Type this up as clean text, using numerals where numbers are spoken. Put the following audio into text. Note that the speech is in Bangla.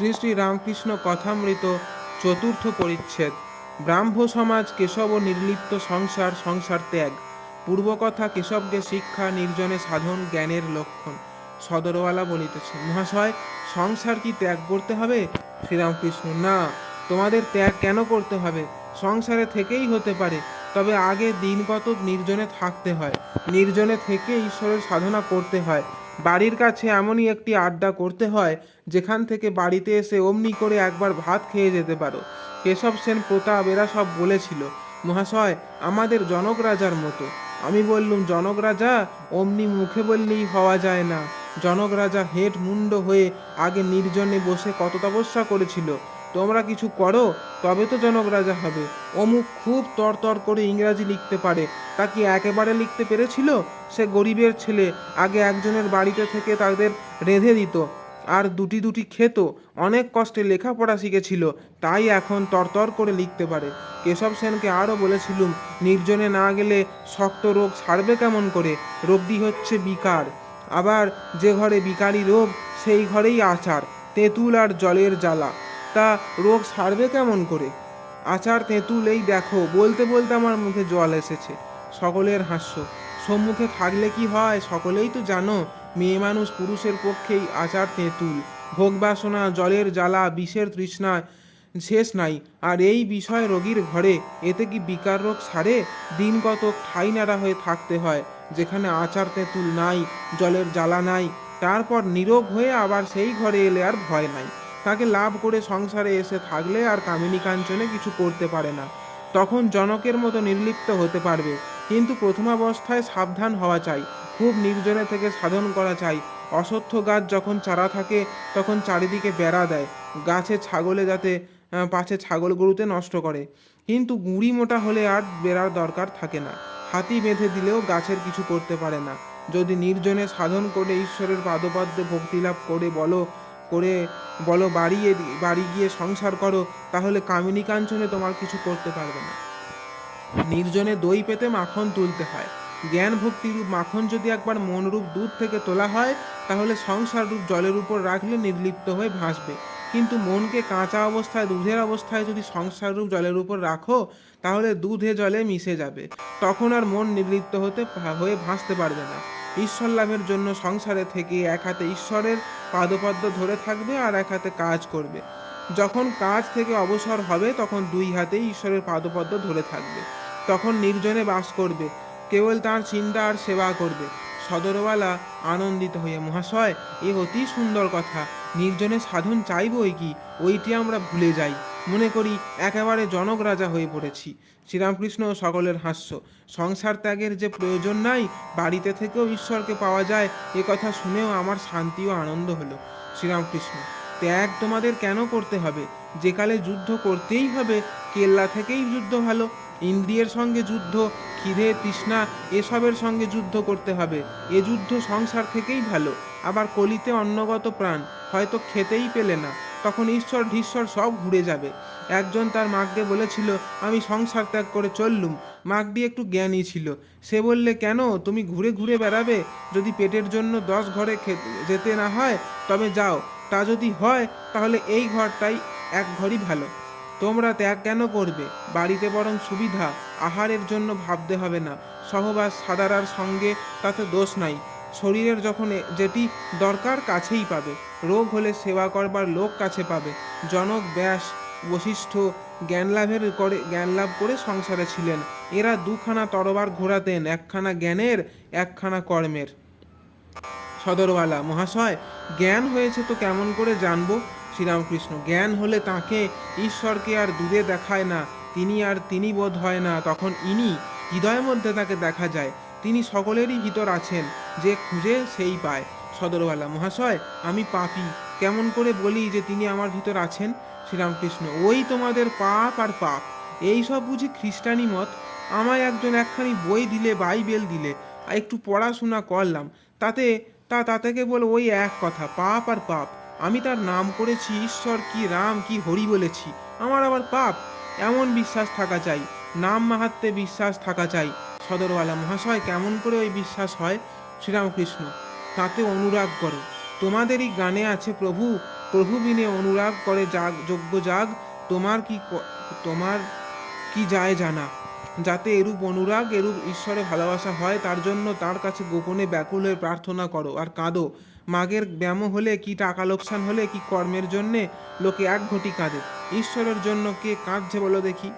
শ্রী শ্রী রামকৃষ্ণ কথামৃত চতুর্থ পরিচ্ছেদ। ব্রাহ্ম সমাজ কেশব ও নির্লিপ্ত সংসার, সংসার ত্যাগ। পূর্বকথা কেশবকে শিক্ষা, নির্জনে সাধন জ্ঞানের লক্ষণ। সদরওয়ালা বলিতেছে, মহাশয়, সংসার কি ত্যাগ করতে হবে? শ্রীরামকৃষ্ণ, না, তোমাদের ত্যাগ কেন করতে হবে? সংসারে থেকেই হতে পারে, তবে আগে দিন কতক নির্জনে থাকতে হয়। নির্জনে থেকে ঈশ্বরের সাধনা করতে হয়। বাড়ির কাছে এমনই একটি আড্ডা করতে হয় যেখান থেকে বাড়িতে এসে অমনি করে একবার ভাত খেয়ে যেতে পারো। কেশব সেন, প্রতাপ এরা সব বলেছিল, মহাশয়, আমাদের জনক রাজার মতো। আমি বললুম, জনক রাজা অমনি মুখে বললেই হওয়া যায় না। জনক রাজা হেট মুন্ড হয়ে আগে নির্জনে বসে কত তপস্যা করেছিল। তোমরা কিছু করো, তবে তো জনক রাজা হবে। অমুক খুব তরতর করে ইংরাজি লিখতে পারে, তা কি একেবারে লিখতে পেরেছিল? সে গরিবের ছেলে, আগে একজনের বাড়িতে থেকে তাদের রেঁধে দিত আর দুটি দুটি খেত, অনেক কষ্টে লেখাপড়া শিখেছিল, তাই এখন তরতর করে লিখতে পারে। কেশব সেনকে আরও বলেছিলুম, নির্জনে না গেলে শক্ত রোগ সারবে কেমন করে? রোগটি হচ্ছে বিকার। আবার যে ঘরে বিকারী রোগ, সেই ঘরেই আচার, তেঁতুল আর জলের জ্বালা, তা রোগ সারবে কেমন করে? আচার তেঁতুল এই দেখো। বলতে বলতে আমার মুখে জল এসেছে। সকলের হাস্য। সম্মুখে থাকলে কি হয় সকলেই তো জানো। মেয়ে মানুষ পুরুষের পক্ষেই আচার তেঁতুল। ভোগ বাসনা, জলের জ্বালা, বিষের তৃষ্ণা শেষ নাই। আর এই বিষয় রোগীর ঘরে, এতে কি বিকার রোগ সারে? দিন কতক ঠাই নাড়া হয়ে থাকতে হয়, যেখানে আচার তেঁতুল নাই, জলের জ্বালা নাই। তারপর নিরোগ হয়ে আবার সেই ঘরে এলে আর ভয় নাই। তাকে লাভ করে সংসারে এসে থাকলে আর কামিনী কাঞ্চনে কিছু করতে পারে না। তখন জনকের মতো নির্লিপ্ত হতে পারবে। কিন্তু প্রথমাবস্থায় সাবধান হওয়া চাই, খুব নির্জনে থেকে সাধন করা চাই। অশ্বত্থ গাছ যখন চারা থাকে তখন চারিদিকে বেড়া দেয়, গাছে ছাগলে যাতে পাছে ছাগল গরুতে নষ্ট করে। কিন্তু গুঁড়ি মোটা হলে আর বেড়ার দরকার থাকে না। হাতি বেঁধে দিলেও গাছের কিছু করতে পারে না। যদি নির্জনে সাধন করে ঈশ্বরের পাদপদ্মে ভক্তিলাভ করে বলো বাড়ি গিয়ে সংসার করো, তাহলে কামিনী কাঞ্চনে তোমার কিছু করতে পারবে না। নির্জনে দই পেতে মাখন তুলতে হয়। জ্ঞান ভক্তিরূপ মাখন যদি একবার মনরূপ দুধ থেকে তোলা হয়, তাহলে সংসার রূপ জলের উপর রাখলে নির্লিপ্ত হয়ে ভাসবে। কিন্তু মনকে কাঁচা অবস্থায়, দুধের অবস্থায় যদি সংসার রূপ জলের উপর রাখো, তাহলে দুধে জলে মিশে যাবে। তখন আর মন নির্লিপ্ত হয়ে ভাসতে পারবে না। ঈশ্বর লাভের জন্য সংসারে থেকে এক হাতে ঈশ্বরের পাদপদ্ম ধরে থাকবে আর এক হাতে কাজ করবে। যখন কাজ থেকে অবসর হবে তখন দুই হাতেই ঈশ্বরের পাদপদ্ম ধরে থাকবে। তখন নির্জনে বাস করবে, কেবল তাঁর চিন্তা আর সেবা করবে। সদরওয়ালা আনন্দিত হইয়া, মহাশয়, এ অতি সুন্দর কথা। নির্জনে সাধন চাইবই কি, ওইটি আমরা ভুলে যাই, মনে করি একেবারে জনক রাজা হয়ে পড়েছি। শ্রীরামকৃষ্ণ সকলের হাস্য। সংসার ত্যাগের যে প্রয়োজন নাই, বাড়িতে থেকেও ঈশ্বরকে পাওয়া যায়, এ কথা শুনেও আমার শান্তি ও আনন্দ হলো। শ্রীরামকৃষ্ণ, ত্যাগ তোমাদের কেন করতে হবে? যেকালে যুদ্ধ করতেই হবে, কেল্লা থেকেই যুদ্ধ ভালো। ইন্দ্রিয়ের সঙ্গে যুদ্ধ, খিদে তৃষ্ণা এসবের সঙ্গে যুদ্ধ করতে হবে। এ যুদ্ধ সংসার থেকেই ভালো। আবার কলিতে অন্নগত প্রাণ, হয়তো খেতেই পেলে না, তখন ঈশ্বর ঢিশ্বর সব ঘুরে যাবে। একজন তার মাকে বলেছিল, আমি সংসার ত্যাগ করে চললুম। মাকটি একটু জ্ঞানী ছিল। সে বললে, কেন, তুমি ঘুরে ঘুরে বেড়াবে? যদি পেটের জন্য 10 ঘরে যেতে না হয় তবে যাও। তা যদি হয় তাহলে এই ঘরটাই এক ঘরই ভালো। তোমরা ত্যাগ কেন করবে? বাড়িতে বরং সুবিধা, আহারের জন্য ভাবতে হবে না। সহবাস সাদারার সঙ্গে তাতে দোষ নাই। শরীরের যখন যেটি দরকার কাছেই পাবে। রোগ হলে সেবা করবার লোক কাছে পাবে। জনক, ব্যাস, বশিষ্ঠ জ্ঞান লাভ করে সংসারে ছিলেন। এরা দুখানা তরবার ঘোরাতেন, একখানা জ্ঞানের, একখানা কর্মের। সদরওয়ালা, মহাশয়, জ্ঞান হয়েছে তো কেমন করে জানবো? শ্রীরামকৃষ্ণ, জ্ঞান হলে তাকে ঈশ্বরকে আর দূরে দেখায় না, তিনি বোধ হয় না, তখন ইনি হৃদয়ের মধ্যে তাকে দেখা যায়। তিনি সকলেরই ভিতর আছেন, যে খুঁজে সেই পায়। সদরওয়ালা, মহাশয়, আমি পাপী, কেমন করে বলি যে তিনি আমার ভিতর আছেন? শ্রীরামকৃষ্ণ, ওই তোমাদের পাপ আর পাপ। এই সব বুঝি খ্রিস্টানি মত? আমায় একজন একখানি বই দিলে, বাইবেল দিলে, একটু পড়াশোনা করলাম, তাতে তাতে কেবল ওই এক কথা, পাপ আর পাপ। আমি তার নাম করেছি ঈশ্বর, কি রাম, কি হরি বলেছি, আমার আবার পাপ? এমন বিশ্বাস থাকা চাই, নাম মাহাত্মে বিশ্বাস থাকা চাই। সদরওয়ালা, মহাশয়, কেমন করে ওই বিশ্বাস হয়? শ্রীরামকৃষ্ণ, তাতে অনুরাগ করো। তোমাদেরই গানে আছে, প্রভু প্রভু বিনে অনুরাগ করে যাগ যোগ্য যাগ, তোমার কি যায় জানা। যাতে এরূপ অনুরাগ, এরূপ ঈশ্বরে ভালোবাসা হয়, তার জন্য তার কাছে গোপনে ব্যাকুল হয়ে প্রার্থনা করো আর কাঁদো। মাগের ব্যামো হলে কি, টাকা লোকসান হলে কি, কর্মের জন্যে লোকে এক ঘটি কাঁদে, ঈশ্বরের জন্য কে কাঁদছে বলো দেখি।